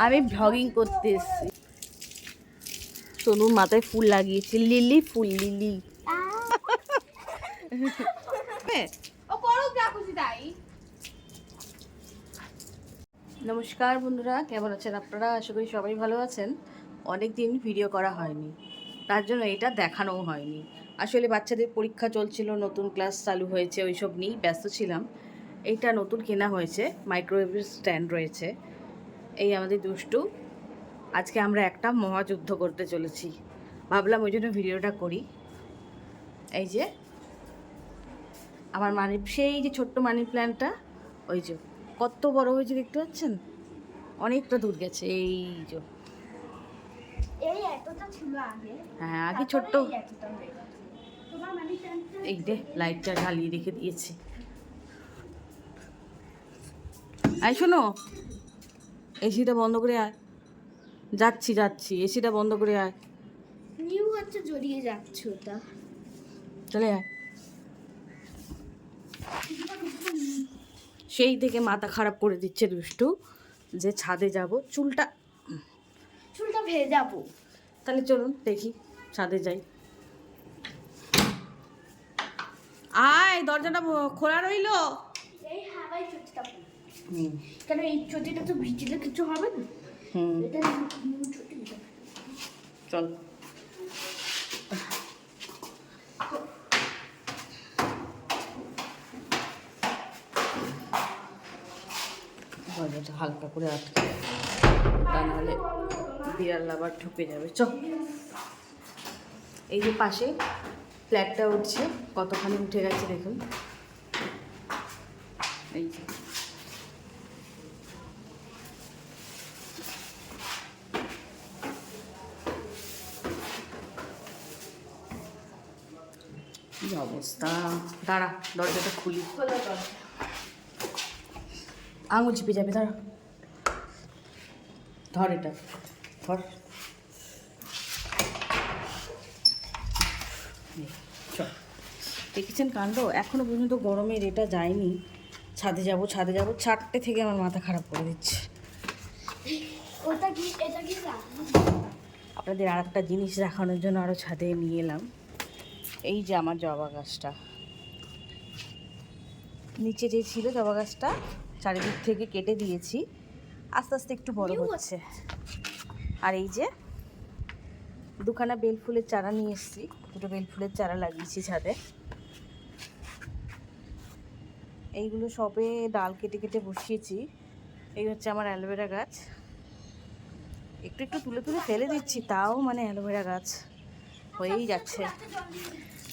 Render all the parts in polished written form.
আমি ভ্লগিং করতে এসেছি। সোনুর মাথায় ফুল লাগিয়েছি, লিলি ফুল, লিলি। নমস্কার বন্ধুরা, কেমন আছেন আপনারা? আশা করি সবাই ভালো আছেন। অনেক দিন ভিডিও করা হয়নি, তার জন্য এটা দেখানোও হয়নি। আসলে বাচ্চাদের পরীক্ষা চলছিল, নতুন ক্লাস চালু হয়েছে, ওইসব নিয়েই ব্যস্ত ছিলাম। এইটা নতুন কেনা হয়েছে, মাইক্রোওয়েভ স্ট্যান্ড রয়েছে। এই আমাদের দুষ্টু, আজকে আমরা একটা মহাযুদ্ধ করতে চলেছি। ভাবলাম ওই জন্য ভিডিওটা করি। এই যে আমার সেই যে ছোট্ট মানি প্ল্যান্টটা, ওই যে কত বড় হয়েছে দেখতে পাচ্ছেন, অনেকটা দূর গেছে। এই যে হ্যাঁ, আগে ছোট্ট। এই যে লাইটটা জ্বালিয়ে রেখে দিয়েছি। আয় শোনো, এসিটা বন্ধ করে আয়। যাচ্ছি, এসিটা বন্ধ করে আয়। নিউ হচ্ছে, জড়িয়ে যাচ্ছে ওটা। চলে আয়। সেই থেকে মাথা খারাপ করে দিচ্ছে দুষ্টু যে ছাদে যাব, চুলটা ভেজাবো। তাহলে চলুন দেখি, ছাদে যাই। আয়, দরজাটা খোলা রইলো। এই হাওয়াই চটিটা, কেন এই চটিটা তো ভিজলে কিছু হবে না। এটা নিউ চটি। চল। দরজাটা হালকা করে আটকে, তা নাহলে বিড়াল আবার ঢুকে যাবে। চল। এই যে পাশে ফ্ল্যাটটা উঠছে, কতখানি উঠে গেছে দেখুন। এই যে কি অবস্থা। দাঁড়া, দরজাটা খুলি। আঙুল চিপে যাবে, দাঁড়া। ধর এটা, ধর। চল। দেখেছেন কাণ্ড, এখনো পর্যন্ত গরমের এটা যায়নি। ছাদে যাব, 4টে থেকে আমার মাথা খারাপ করে দিচ্ছে। ওটা কি, এটা কি? আপনাদের আর একটা জিনিস দেখানোর জন্য আরও ছাদে নিয়ে এলাম। এই যে আমার জবা গাছটা, নিচে যে ছিল জবা গাছটা, চারিদিক থেকে কেটে দিয়েছি, আস্তে আস্তে একটু বড় হচ্ছে। আর এই যে দুখানা বেলফুলের চারা নিয়ে এসেছি, দুটো বেলফুলের চারা লাগিয়েছি ছাদে। এইগুলো সবে ডাল কেটে কেটে বসিয়েছি। এই হচ্ছে আমার অ্যালোভেরা গাছ, একটু একটু তুলে তুলে ফেলে দিচ্ছি, তাও মানে অ্যালোভেরা গাছ হয়েই যাচ্ছে।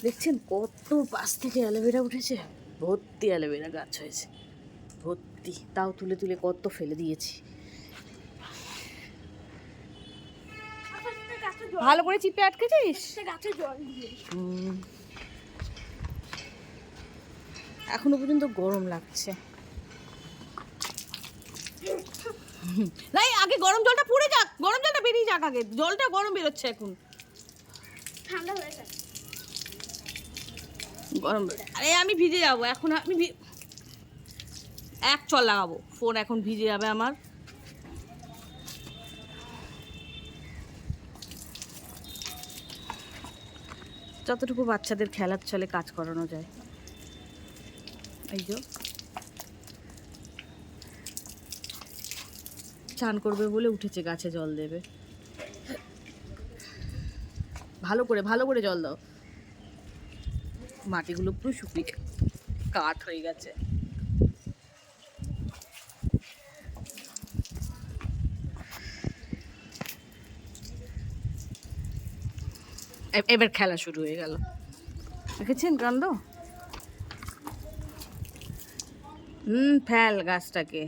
দেখছেন কত পাশ থেকে অ্যালোভেরা উঠেছে, ভর্তি অ্যালোভেরা গাছ হয়েছে, ভর্তি। তাও তুলে তুলে কত ফেলে দিয়েছি। ভালো করে চিপে আটকেছিস। এখনো পর্যন্ত গরম লাগছে। আগে গরম জলটা পুড়ে যাক, গরম জলটা বেরিয়ে যাক, আগে জলটা গরম বেরোচ্ছে, এখন ঠান্ডা হয়ে যাবে। গরম। আরে আমি ভিজে যাবো এখন, আমি এক চল লাগাবো, ফোন এখন ভিজে যাবে আমার। যতটুকু বাচ্চাদের খেলার চলে কাজ করানো যায়। এই যে চান করবে বলে উঠেছে, গাছে জল দেবে। ভালো করে জল দাও, মাটিগুলো পুরো শুকিয়ে কাঠ হয়ে গেছে। এবার খেলা শুরু হয়ে গেল, দেখেছেন কাণ্ড। ফেল গাছটাকে।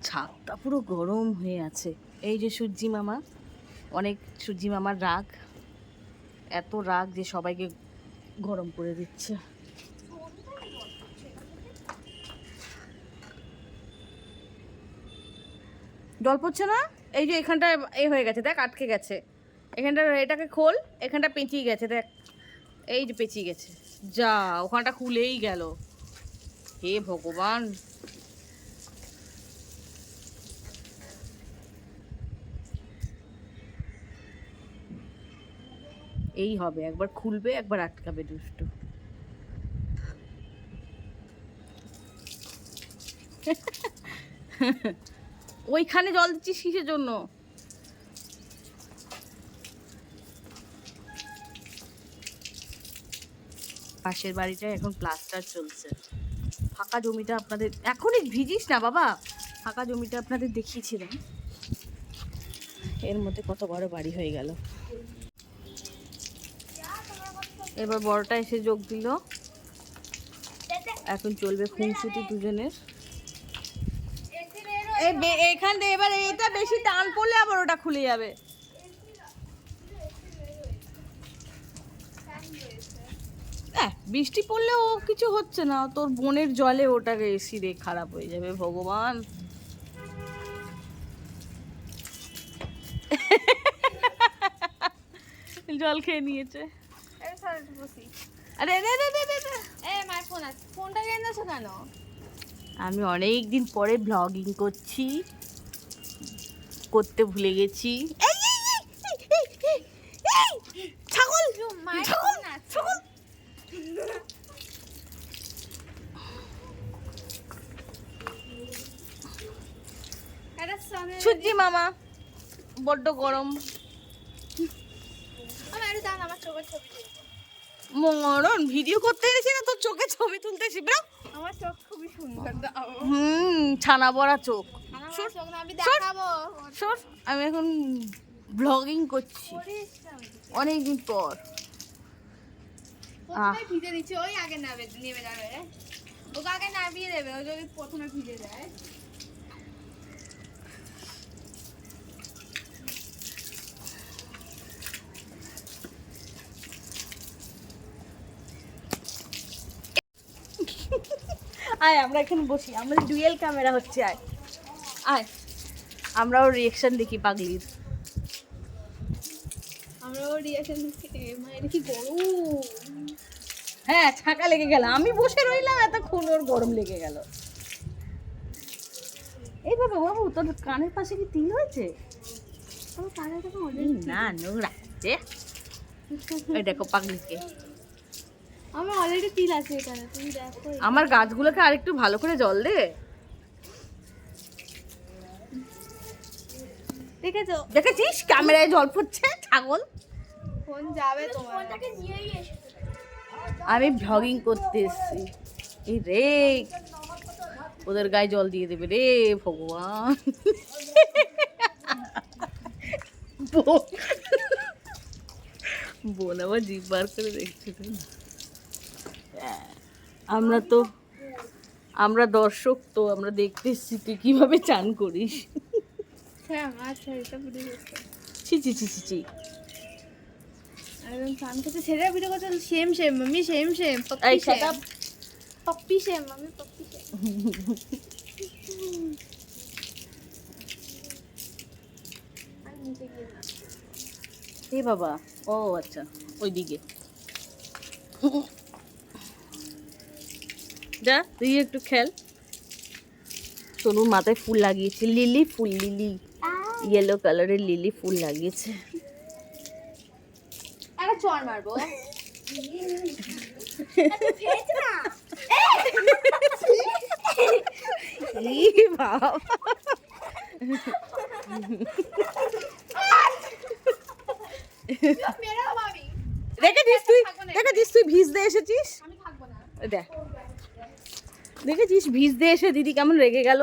ছাদটা পুরো গরম হয়ে আছে। এই যে সূর্যি মামা, অনেক সূর্যি মামার রাগ, এত রাগ যে সবাইকে গরম করে দিচ্ছে। জল পড়ছে না, এই যে এখানটা হয়ে গেছে, দেখ আটকে গেছে। এখানটা এটাকে খোল, এখানটা পেঁচিয়ে গেছে, দেখ এই যে পেঁচিয়ে গেছে, যা ওখানটা খুলেই গেল, হে ভগবান। এই হবে, একবার খুলবে একবার আটকাবে দুষ্টু। ওইখানে জল দিচ্ছিস কিসের জন্য? পাশের বাড়িটায় এখন প্লাস্টার চলছে। ফাঁকা জমিটা আপনাদের এখনই ভিজিস না বাবা, ফাঁকা জমিটা আপনাদের দেখিয়েছিলাম, এর মধ্যে কত বড় বাড়ি হয়ে গেল। এবার বড়টা এসে যোগ দিল, এখন চলবে খুনসুটি দুজনের। এখান থেকে এবার এটা বেশি টান পড়লে আবার ওটা খুলে যাবে। বৃষ্টি পড়লে ও কিছু হচ্ছে না, তোর বোনের জলে ওটাকে এসি রে খারাপ হয়ে যাবে ভগবান। জল খেয়ে নিয়েছে। আরে ফোনটা এনেছো কেন? আমি অনেক দিন পরে ব্লগিং করছি, করতে ভুলে গেছি। ছাগল ছাগল ছাগল। সুজি মামা বড্ড গরম। মরণ ভিডিও করতে এনেছি না, তোর চোখে ছবি তুলতেছি ব্রো। আমার চোখ খুবই সুন্দর। ছানা বড়া চোখ। আমি দেখাবো। সর, আমি এখন ব্লগিং করছি অনেকদিন পর। প্রথমে ভিজে দিচ্ছি, ওই আগে নেমে যাবে, ওকে আগে নামিয়ে দেবে, ওই যদি প্রথমে ভিজে যায়। আয় আমরা এখন বসি, আমাদের ডুয়েল ক্যামেরা হচ্ছে, আয় আয় আমরাও রিয়েকশন দেখি পাগলির। আমরাও রিঅ্যাকশন দিচ্ছি। মায়ের কি গরম। হ্যাঁ ছাকা লেগে গেল, আমি বসে রইলাম এতক্ষণ, ওর গরম লেগে গেল। এই বাবা বাবু, তোর কানের পাশে কি তিল হয়েছে? আমার কানে তো না নোংরা যে, এই দেখো পাগলিকে। আমার অলরেডি তিল আছে এখানে, তুমি দেখো। আমার গাছগুলোকে আরেকটু ভালো করে জল দে। দেখেছো? দেখেছিস ক্যামেরায় জল পড়ছে, ছাগল। ফোন যাবে তোমার। ফোনটাকে নিয়েই এসো। আমি ব্লগিং করতে এসেছি, এই রে ওদের গায়ে জল দিয়ে দেবে রে ভগবান। বোন আবার জিভ বার করে দেখছে। আমরা দর্শক তো, আমরা দেখতে এসেছি তুই কিভাবে চান করিস। হ্যাঁ আমার শরীরটা পুরো গেছে। ছি ছি ছি ছি ছি। একদম চান করতে ছেড়ে ভিডিও করতে same same mummy, same same এই শাট আপ। পপ্পি সেম মাম্মি, পপ্পি সেম। এ বাবা, ও আচ্ছা ওইদিকে যা, তুই একটু খেল। সোনুর মাথায় ফুল লাগিয়েছে, লিলি ফুল, লিলি ইয়েলো কালারের লিলি ফুল লাগিয়েছে। একটা চড় মারবো। বাবা দেখেছিস তুই ভিজতে এসেছিস, দেখ দেখেছিস ভিজতে এসে দিদি কেমন রেগে গেল।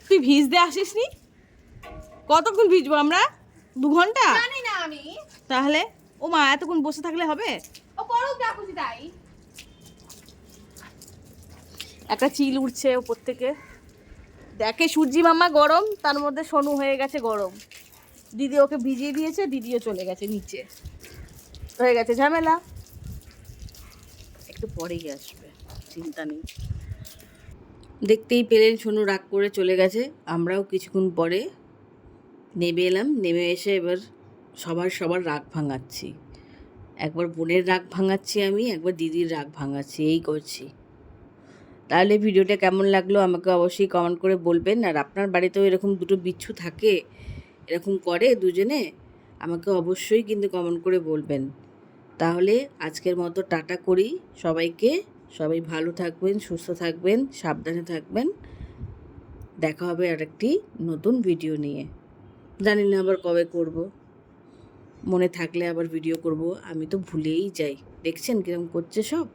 তুই ভিজতে আসিস নি? কতক্ষণ ভিজবো আমরা? 2 ঘন্টা? জানি না আমি। তাহলে ও মা এতক্ষণ বসে থাকলে হবে? ও করুক যা খুশি তাই। একটা চিল উঠছে ওপর থেকে, দেখে সূর্যি মামা গরম, তার মধ্যে সোনু হয়ে গেছে গরম। দিদি ওকে ভিজিয়ে দিয়েছে, দিদিও চলে গেছে নিচে, হয়ে গেছে ঝামেলা। একটু পরেই আসবে, চিন্তা নেই। দেখতেই পেলেন সোনু রাগ করে চলে গেছে। আমরাও কিছুক্ষণ পরে নেমে এলাম, নেমে এসে এবার সবার রাগ ভাঙাচ্ছি। একবার বোনের রাগ ভাঙাচ্ছি আমি, একবার দিদির রাগ ভাঙাচ্ছি, এই করছি। তাহলে ভিডিওটা কেমন লাগলো আমাকে অবশ্যই কমেন্ট করে বলবেন। আর আপনার বাড়িতেও এরকম দুটো বিচ্ছু থাকে, এরকম করে দুজনে, আমাকে অবশ্যই কিন্তু কমেন্ট করে বলবেন। তাহলে আজকের মতো টাটা করি সবাইকে। সবাই ভালো থাকবেন, সুস্থ থাকবেন, সাবধানে থাকবেন। দেখা হবে আরেকটি নতুন ভিডিও নিয়ে। জানি না আবার কবে করব, মনে থাকলে আবার ভিডিও করব, আমি তো ভুলেই যাই। দেখছেন কিরকম করছে সব।